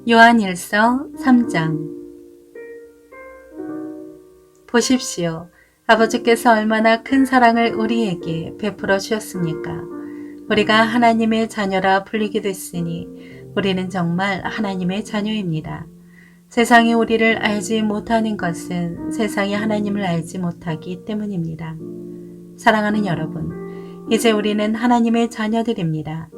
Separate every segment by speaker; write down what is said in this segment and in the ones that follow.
Speaker 1: 요한일서 3장. 보십시오. 아버지께서 얼마나 큰 사랑을 우리에게 베풀어 주셨습니까? 우리가 하나님의 자녀라 불리게 됐으니 우리는 정말 하나님의 자녀입니다. 세상이 우리를 알지 못하는 것은 세상이 하나님을 알지 못하기 때문입니다. 사랑하는 여러분, 이제 우리는 하나님의 자녀들입니다.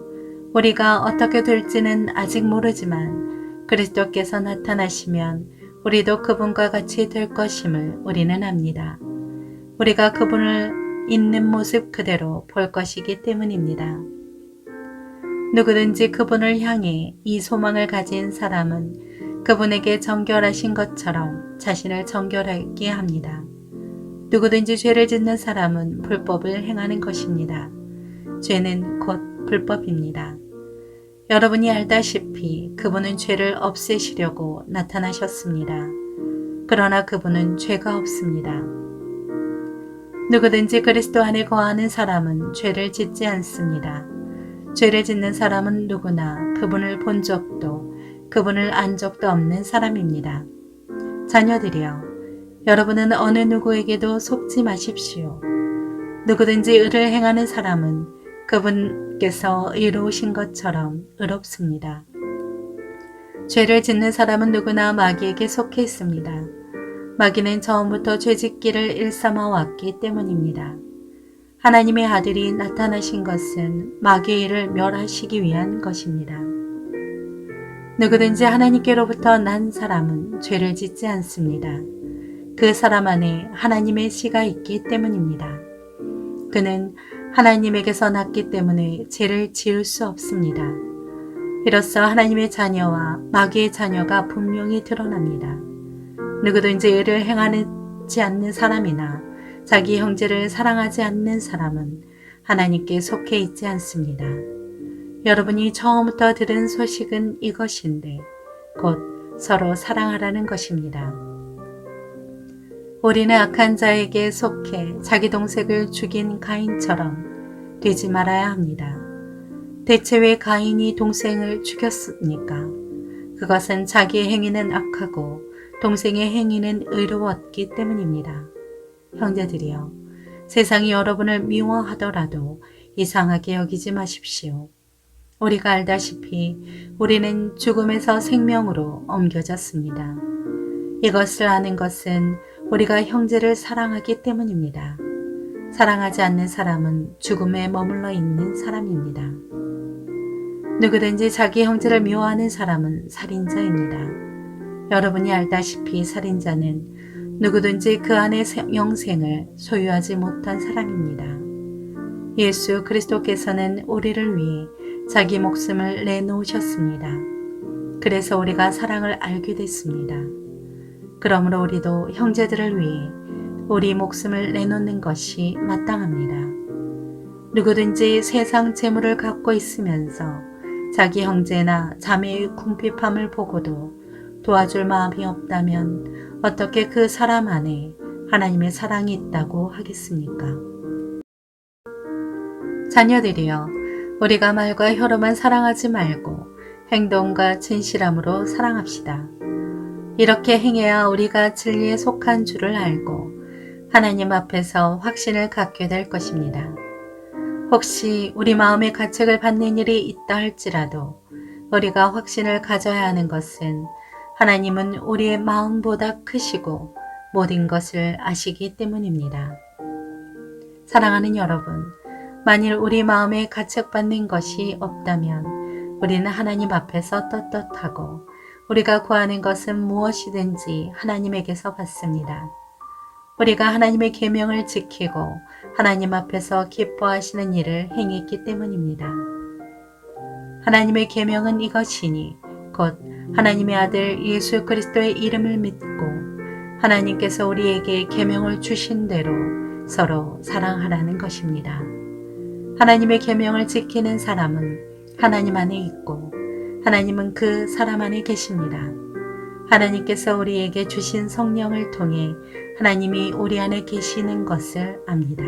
Speaker 1: 우리가 어떻게 될지는 아직 모르지만 그리스도께서 나타나시면 우리도 그분과 같이 될 것임을 우리는 압니다. 우리가 그분을 있는 모습 그대로 볼 것이기 때문입니다. 누구든지 그분을 향해 이 소망을 가진 사람은 그분에게 정결하신 것처럼 자신을 정결하게 합니다. 누구든지 죄를 짓는 사람은 불법을 행하는 것입니다. 죄는 곧 불법입니다. 여러분이 알다시피 그분은 죄를 없애시려고 나타나셨습니다. 그러나 그분은 죄가 없습니다. 누구든지 그리스도 안에 거하는 사람은 죄를 짓지 않습니다. 죄를 짓는 사람은 누구나 그분을 본 적도 그분을 안 적도 없는 사람입니다. 자녀들이여, 여러분은 어느 누구에게도 속지 마십시오. 누구든지 의를 행하는 사람은 그분께서 의로우신 것처럼 의롭습니다. 죄를 짓는 사람은 누구나 마귀에게 속해 있습니다. 마귀는 처음부터 죄짓기를 일삼아 왔기 때문입니다. 하나님의 아들이 나타나신 것은 마귀의 일을 멸하시기 위한 것입니다. 누구든지 하나님께로부터 난 사람은 죄를 짓지 않습니다. 그 사람 안에 하나님의 씨가 있기 때문입니다. 그는 하나님에게서 났기 때문에 죄를 지을 수 없습니다. 이로써 하나님의 자녀와 마귀의 자녀가 분명히 드러납니다. 누구든지 의를 행하지 않는 사람이나 자기 형제를 사랑하지 않는 사람은 하나님께 속해 있지 않습니다. 여러분이 처음부터 들은 소식은 이것인데 곧 서로 사랑하라는 것입니다. 우리는 악한 자에게 속해 자기 동생을 죽인 가인처럼 되지 말아야 합니다. 대체 왜 가인이 동생을 죽였습니까? 그것은 자기의 행위는 악하고 동생의 행위는 의로웠기 때문입니다. 형제들이여, 세상이 여러분을 미워하더라도 이상하게 여기지 마십시오. 우리가 알다시피 우리는 죽음에서 생명으로 옮겨졌습니다. 이것을 아는 것은 우리가 형제를 사랑하기 때문입니다. 사랑하지 않는 사람은 죽음에 머물러 있는 사람입니다. 누구든지 자기 형제를 미워하는 사람은 살인자입니다. 여러분이 알다시피 살인자는 누구든지 그 안에 영생을 소유하지 못한 사람입니다. 예수 그리스도께서는 우리를 위해 자기 목숨을 내놓으셨습니다. 그래서 우리가 사랑을 알게 됐습니다. 그러므로 우리도 형제들을 위해 우리 목숨을 내놓는 것이 마땅합니다. 누구든지 세상 재물을 갖고 있으면서 자기 형제나 자매의 궁핍함을 보고도 도와줄 마음이 없다면 어떻게 그 사람 안에 하나님의 사랑이 있다고 하겠습니까? 자녀들이여, 우리가 말과 혀로만 사랑하지 말고 행동과 진실함으로 사랑합시다. 이렇게 행해야 우리가 진리에 속한 줄을 알고 하나님 앞에서 확신을 갖게 될 것입니다. 혹시 우리 마음의 가책을 받는 일이 있다 할지라도 우리가 확신을 가져야 하는 것은 하나님은 우리의 마음보다 크시고 모든 것을 아시기 때문입니다. 사랑하는 여러분, 만일 우리 마음에 가책받는 것이 없다면 우리는 하나님 앞에서 떳떳하고 우리가 구하는 것은 무엇이든지 하나님에게서 받습니다. 우리가 하나님의 계명을 지키고 하나님 앞에서 기뻐하시는 일을 행했기 때문입니다. 하나님의 계명은 이것이니 곧 하나님의 아들 예수 그리스도의 이름을 믿고 하나님께서 우리에게 계명을 주신 대로 서로 사랑하라는 것입니다. 하나님의 계명을 지키는 사람은 하나님 안에 있고 하나님은 그 사람 안에 계십니다. 하나님께서 우리에게 주신 성령을 통해 하나님이 우리 안에 계시는 것을 압니다.